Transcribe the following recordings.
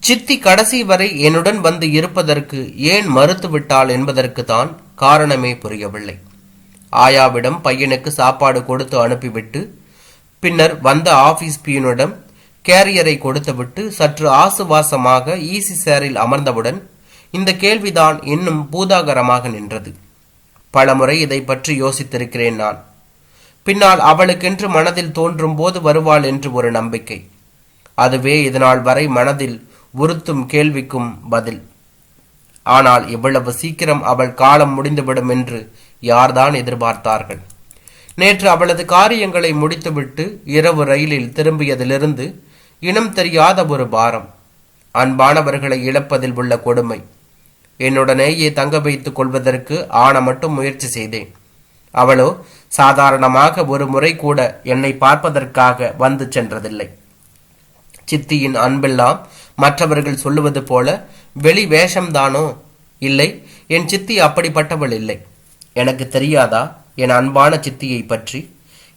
சித்தி கடைசி வரை என்னுடன் வந்து இருப்பதற்கு ஏன் மறுத்துவிட்டாள் என்பதற்கு தான் காரணமே புரியவில்லை. ஆயாவிடம் பையனுக்கு சாப்பாடு கொடுத்து அனுப்பிவிட்டு பின்னர் வந்த ஆபீஸ் பியூனிடம் கேரியரை கொடுத்துவிட்டு சற்று ஆசுவாசமாக ஈசி சேரில் அமர்ந்தவுடன் இந்த கேள்விதான் இன்னும் பூதாகரமாக நின்றது. பலமுறை இதை பற்றி யோசித்திருக்கிறேன் நான். பின்னால் அவளுக்கென்று மனதில் தோன்றும் போது வருவாள் என்று ஒரு நம்பிக்கை. அதுவே இதனால் வரை மனதில் உறுத்தும் கேள்விக்கும் பதில். ஆனால் இவ்வளவு சீக்கிரம் அவள் காலம் முடிந்துவிடும் என்று யார்தான் எதிர்பார்த்தார்கள்? நேற்று அவளது காரியங்களை முடித்துவிட்டு இரவு ரயிலில் திரும்பியதிலிருந்து இனம் தெரியாத ஒரு பாரம். அன்பானவர்களை இழப்பதில் உள்ள கொடுமை. என்னுடனேயே தங்க வைத்துக் கொள்வதற்கு ஆன மட்டும் முயற்சி செய்தேன். அவளோ சாதாரணமாக ஒரு முறை கூட என்னை பார்ப்பதற்காக வந்து சென்றதில்லை. சித்தியின் அன்பெல்லாம் மற்றவர்கள் சொல்லுவது போல வெளி வேஷம்தானோ? இல்லை, என் சித்தி அப்படிப்பட்டவள் இல்லை. எனக்கு தெரியாதா என் அன்பான சித்தியை பற்றி?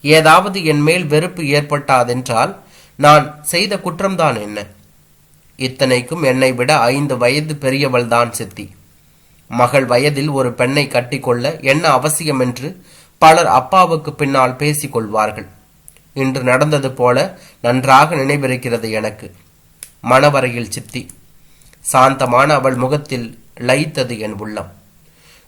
ஏதாவது என் மேல் வெறுப்பு ஏற்பட்டாதென்றால் நான் செய்த குற்றம்தான் என்ன? இத்தனைக்கும் என்னை விட 5 வயது பெரியவள்தான் சித்தி. மகள் வயதில் ஒரு பெண்ணை கட்டிக்கொள்ள என்ன அவசியம் என்று பலர் அப்பாவுக்கு பின்னால் பேசிக் கொள்வார்கள். இன்று நடந்தது போல நன்றாக நினைவிருக்கிறது எனக்கு. மணவரையில் சித்தி. சாந்தமான அவள் முகத்தில் லயித்தது என் உள்ளம்.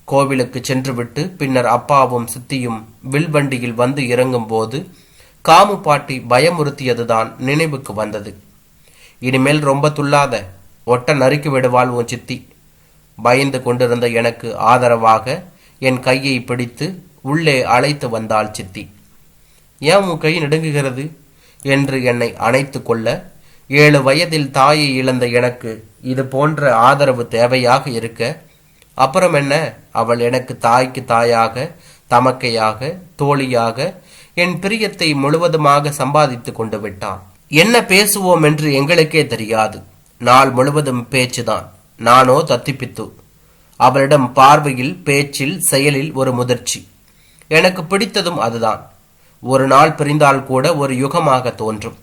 கோவிலுக்கு சென்றுவிட்டு பின்னர் அப்பாவும் சித்தியும் வில்வண்டியில் வந்து இறங்கும் போது காமு பாட்டி பயமுறுத்தியதுதான் நினைவுக்கு வந்தது. இனிமேல் ரொம்ப துள்ளாத, ஒட்ட நறுக்கி விடுவாள் உன் சித்தி. பயந்து கொண்டிருந்த எனக்கு ஆதரவாக என் கையை பிடித்து உள்ளே அழைத்து வந்தாள் சித்தி. ஏன் உன் கை நடுங்குகிறது என்று என்னை அணைத்து கொள்ள, 7 வயதில் தாயை இழந்த எனக்கு இது போன்ற ஆதரவு தேவையாக இருக்க, அப்புறம் என்ன, அவள் எனக்கு தாய்க்கு தாயாக, தமக்கையாக, தோழியாக என் பிரியத்தை முழுவதுமாக சம்பாதித்து கொண்டு விட்டான். என்ன பேசுவோம் என்று எங்களுக்கே தெரியாது. நாள் முழுவதும் பேச்சுதான். நானோ தத்திப்பித்து. அவளிடம் பார்வையில், பேச்சில், செயலில் ஒரு முதிர்ச்சி. எனக்கு பிடித்ததும் அதுதான். ஒரு நாள் பிரிந்தால் கூட ஒரு யுகமாக தோன்றும்.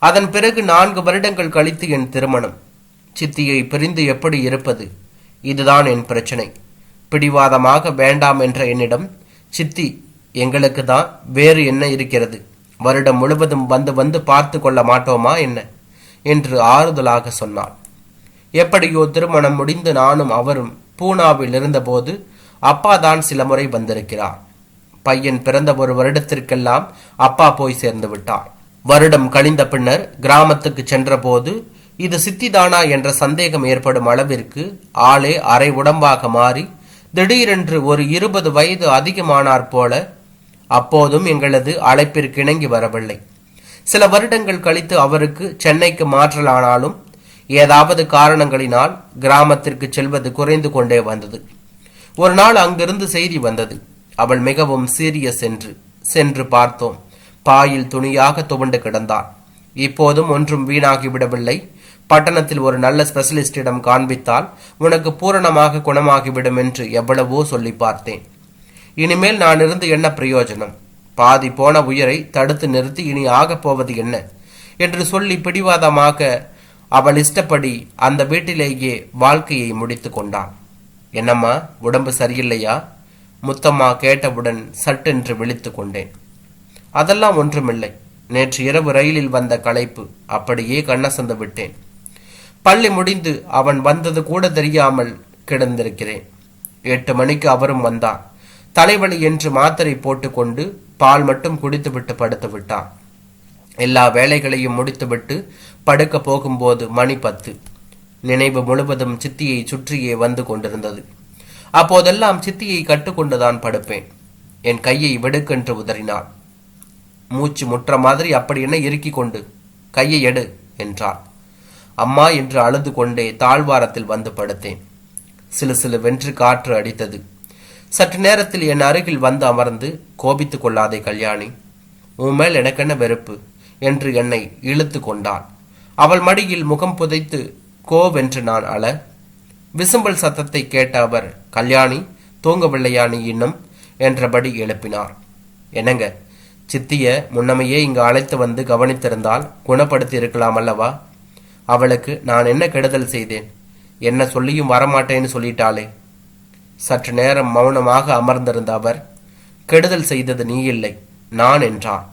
அதன் பிறகு 4 வருடங்கள் கழித்து என் திருமணம். சித்தியை பிரிந்து எப்படி இருப்பது? இதுதான் என் பிரச்சனை. பிடிவாதமாக வேண்டாம் என்ற என்னிடம், சித்தி எங்களுக்கு தான் வேறு என்ன இருக்கிறது, வருடம் முழுவதும் வந்து வந்து பார்த்து கொள்ள மாட்டோமா என்ன என்று ஆறுதலாக சொன்னாள். எப்படியோ திருமணம் முடிந்து நானும் அவரும் பூனாவில் இருந்தபோது அப்பா தான் சில முறை வந்திருக்கிறார். பையன் பிறந்த ஒரு வருடத்திற்கெல்லாம் அப்பா போய் சேர்ந்து விட்டார். வருடம் கழிந்த பின்னர் கிராமத்துக்கு சென்ற போது இது சித்திதானா என்ற சந்தேகம் ஏற்படும் அளவிற்கு ஆளே அரை உடம்பாக மாறி திடீரென்று ஒரு 20 வயது அதிகமானார் போல. அப்போதும் எங்களது அழைப்பிற்கு இணங்கி வரவில்லை. சில வருடங்கள் கழித்து அவருக்கு சென்னைக்கு மாற்றலானாலும் ஏதாவது காரணங்களினால் கிராமத்திற்கு செல்வது குறைந்து கொண்டே வந்தது. ஒரு நாள் அங்கிருந்து செய்தி வந்தது. அவள் மிகவும் சீரியஸ் என்று. சென்று பார்த்தோம். பாயில் துணியாக துவண்டு கிடந்தாள். இப்போதும் ஒன்றும் வீணாகிவிடவில்லை. பட்டணத்தில் ஒரு நல்ல ஸ்பெஷலிஸ்டிடம் காண்பித்தால் உனக்கு பூரணமாக குணமாகிவிடும் என்று எவ்வளவோ சொல்லி பார்த்தேன். இனிமேல் நான் இருந்து என்ன பிரயோஜனம்? பாதி போன உயிரை தடுத்து நிறுத்தி இனி ஆகப் போவது என்ன என்று சொல்லி பிடிவாதமாக அவள் இஷ்டப்படி அந்த வீட்டிலேயே வாழ்க்கையை முடித்து கொண்டான். என்னம்மா, உடம்பு சரியில்லையா? முத்தம்மா கேட்டவுடன் சட்டென்று விழித்து கொண்டேன். அதெல்லாம் ஒன்றுமில்லை. நேற்று இரவு ரயிலில் வந்த களைப்பு, அப்படியே கண்ணசந்து விட்டேன். பள்ளி முடிந்து அவன் வந்தது கூட தெரியாமல் கிடந்திருக்கிறேன். 8 மணிக்கு அவரும் வந்தார். தலைவலி என்று மாத்திரை போட்டுக்கொண்டு பால் மட்டும் குடித்துவிட்டு படுத்து விட்டான். எல்லா வேலைகளையும் முடித்துவிட்டு படுக்க போகும்போது மணி 10. நினைவு முழுவதும் சித்தியை சுற்றியே வந்து கொண்டிருந்தது. அப்போதெல்லாம் சித்தியை கட்டுக்கொண்டுதான் படுப்பேன். என் கையை வெடுக்கென்று உதறினாள். மூச்சு முற்ற மாதிரி அப்படி என்ன இறுக்கி கொண்டு, கையை எடு என்றாள். அம்மா என்று அழுது கொண்டே தாழ்வாரத்தில் வந்து படுத்தேன். சிலு சிலு வென்று காற்று அடித்தது. சற்று நேரத்தில் என் அருகில் வந்து அமர்ந்து, கோபித்துக் கொள்ளாதே கல்யாணி, உன் மேல் எனக்கென்ன வெறுப்பு என்று என்னை இழுத்து கொண்டாள். அவள் மடியில் முகம் புதைத்து கோவென்று நான் அழ, விசும்பல் சத்தத்தை கேட்ட அவர், கல்யாணி தூங்கவில்லையா நீ இன்னும் என்றபடி எழுப்பினார். என்னங்க, சித்திய முன்னமையே இங்கு அழைத்து வந்து கவனித்திருந்தால் குணப்படுத்தி இருக்கலாம் அல்லவா? அவளுக்கு நான் என்ன கெடுதல் செய்தேன்? என்ன சொல்லியும் வரமாட்டேன்னு சொல்லிட்டாளே. சற்று நேரம் மௌனமாக அமர்ந்திருந்த அவர், கெடுதல் செய்தது நீ இல்லை, நான் என்றார்.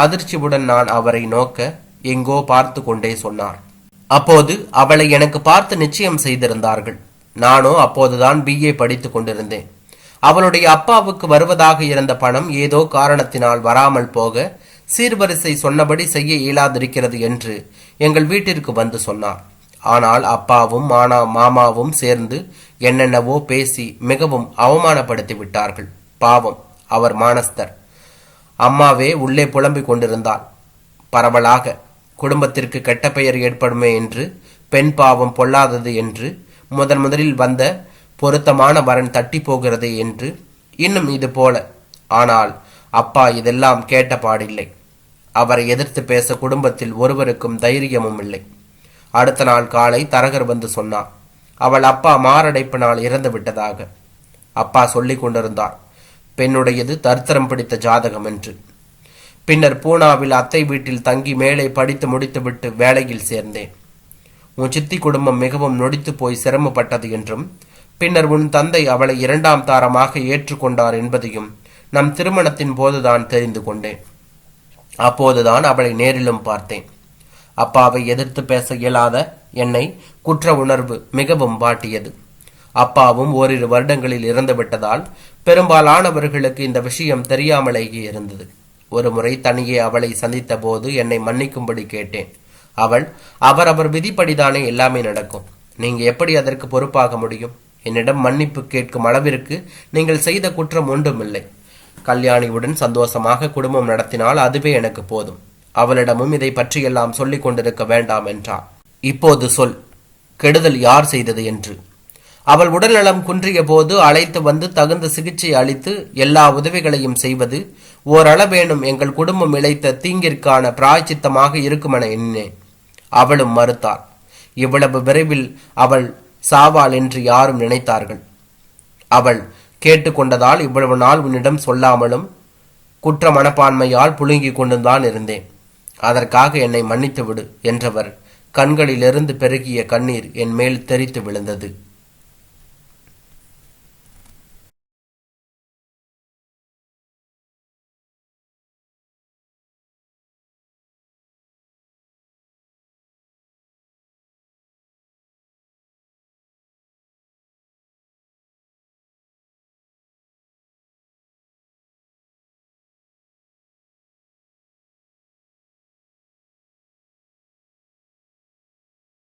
அதிர்ச்சியுடன் நான் அவரை நோக்க எங்கோ பார்த்து கொண்டே சொன்னார். அப்போது அவளை எனக்கு பார்த்து நிச்சயம் செய்திருந்தார்கள். நானோ அப்போதுதான் BA படித்துக் கொண்டிருந்தேன். அவளுடைய அப்பாவுக்கு வருவதாக இருந்த பணம் ஏதோ காரணத்தினால் வராமல் போக சீர்வரிசை சொன்னபடி செய்ய இயலாதிருக்கிறது என்று எங்கள் வீட்டிற்கு வந்து சொன்னார். ஆனால் அப்பாவும் மாமாவும் சேர்ந்து என்னென்னவோ பேசி மிகவும் அவமானப்படுத்தி விட்டார்கள். பாவம், அவர் மானஸ்தர். அம்மாவே உள்ளே புலம்பிக் கொண்டிருந்தாள். பரவலாக குடும்பத்திற்கு கெட்ட பெயர் ஏற்படுமே என்று, பெண் பாவம் பொல்லாதது என்று, முதலில் வந்த பொருத்தமான வரன் தட்டி போகிறதே என்று, இன்னும் இது போல. ஆனால் அப்பா இதெல்லாம் கேட்ட பாடில்லை. அவரை எதிர்த்து பேச குடும்பத்தில் ஒருவருக்கும் தைரியமும் இல்லை. அடுத்த நாள் காலை தரகர் வந்து சொன்னார், அவள் அப்பா மாரடைப்பினால் இறந்து விட்டதாக. அப்பா சொல்லிக் கொண்டிருந்தார், பெண்ணுடையது தரித்திரம் பிடித்த ஜாதகம் என்று. பின்னர் பூனாவில் அத்தை வீட்டில் தங்கி மேலே படித்து முடித்துவிட்டு வேலையில் சேர்ந்தேன். உன் சித்தி குடும்பம் மிகவும் நொடித்து போய் சிரமப்பட்டது என்றும், பின்னர் உன் தந்தை அவளை 2ஆம் தாரமாக ஏற்றுக்கொண்டார் என்பதையும் நம் திருமணத்தின் போதுதான் தெரிந்து கொண்டேன். அப்போதுதான் அவளை நேரிலும் பார்த்தேன். அப்பாவை எதிர்த்து பேச இயலாத என்னை குற்ற உணர்வு மிகவும் வாட்டியது. அப்பாவும் ஓரிரு வருடங்களில் இறந்து விட்டதால் பெரும்பாலானவர்களுக்கு இந்த விஷயம் தெரியாமலேயே இருந்தது. ஒரு முறை தனியே அவளை சந்தித்த போது என்னை மன்னிக்கும்படி கேட்டேன். அவள், அவரவர் விதிப்படிதானே எல்லாமே நடக்கும், நீங்க எப்படி அதற்கு பொறுப்பாக முடியும்? என்னிடம் மன்னிப்பு கேட்கும் அளவிற்கு நீங்கள் செய்த குற்றம் ஒன்றுமில்லை. கல்யாணியுடன் சந்தோஷமாக குடும்பம் நடத்தினால் அதுவே எனக்கு போதும். அவளிடமும் இதை பற்றியெல்லாம் சொல்லிக் கொண்டிருக்க வேண்டாம் என்றார். இப்போது சொல், கெடுதல் யார் செய்தது என்று. அவள் உடல்நலம் குன்றிய போது அழைத்து வந்து தகுந்த சிகிச்சை அளித்து எல்லா உதவிகளையும் செய்வது ஓரளவேனும் எங்கள் குடும்பம் இழைத்த தீங்கிற்கான பிராய்ச்சித்தமாக இருக்குமென எண்ணினேன். அவளும் மறுத்தாள். இவ்வளவு விரைவில் அவள் சாவாள் என்று யாரும் நினைத்தார்கள். அவள் கேட்டுக்கொண்டதால் இவ்வளவு நாள் உன்னிடம் சொல்லாமலும் குற்ற மனப்பான்மையால் புழுங்கிக் கொண்டுதான் இருந்தேன். அதற்காக என்னை மன்னித்து விடு என்றவர் கண்களிலிருந்து பெருகிய கண்ணீர் என் மேல் தெரித்து விழுந்தது.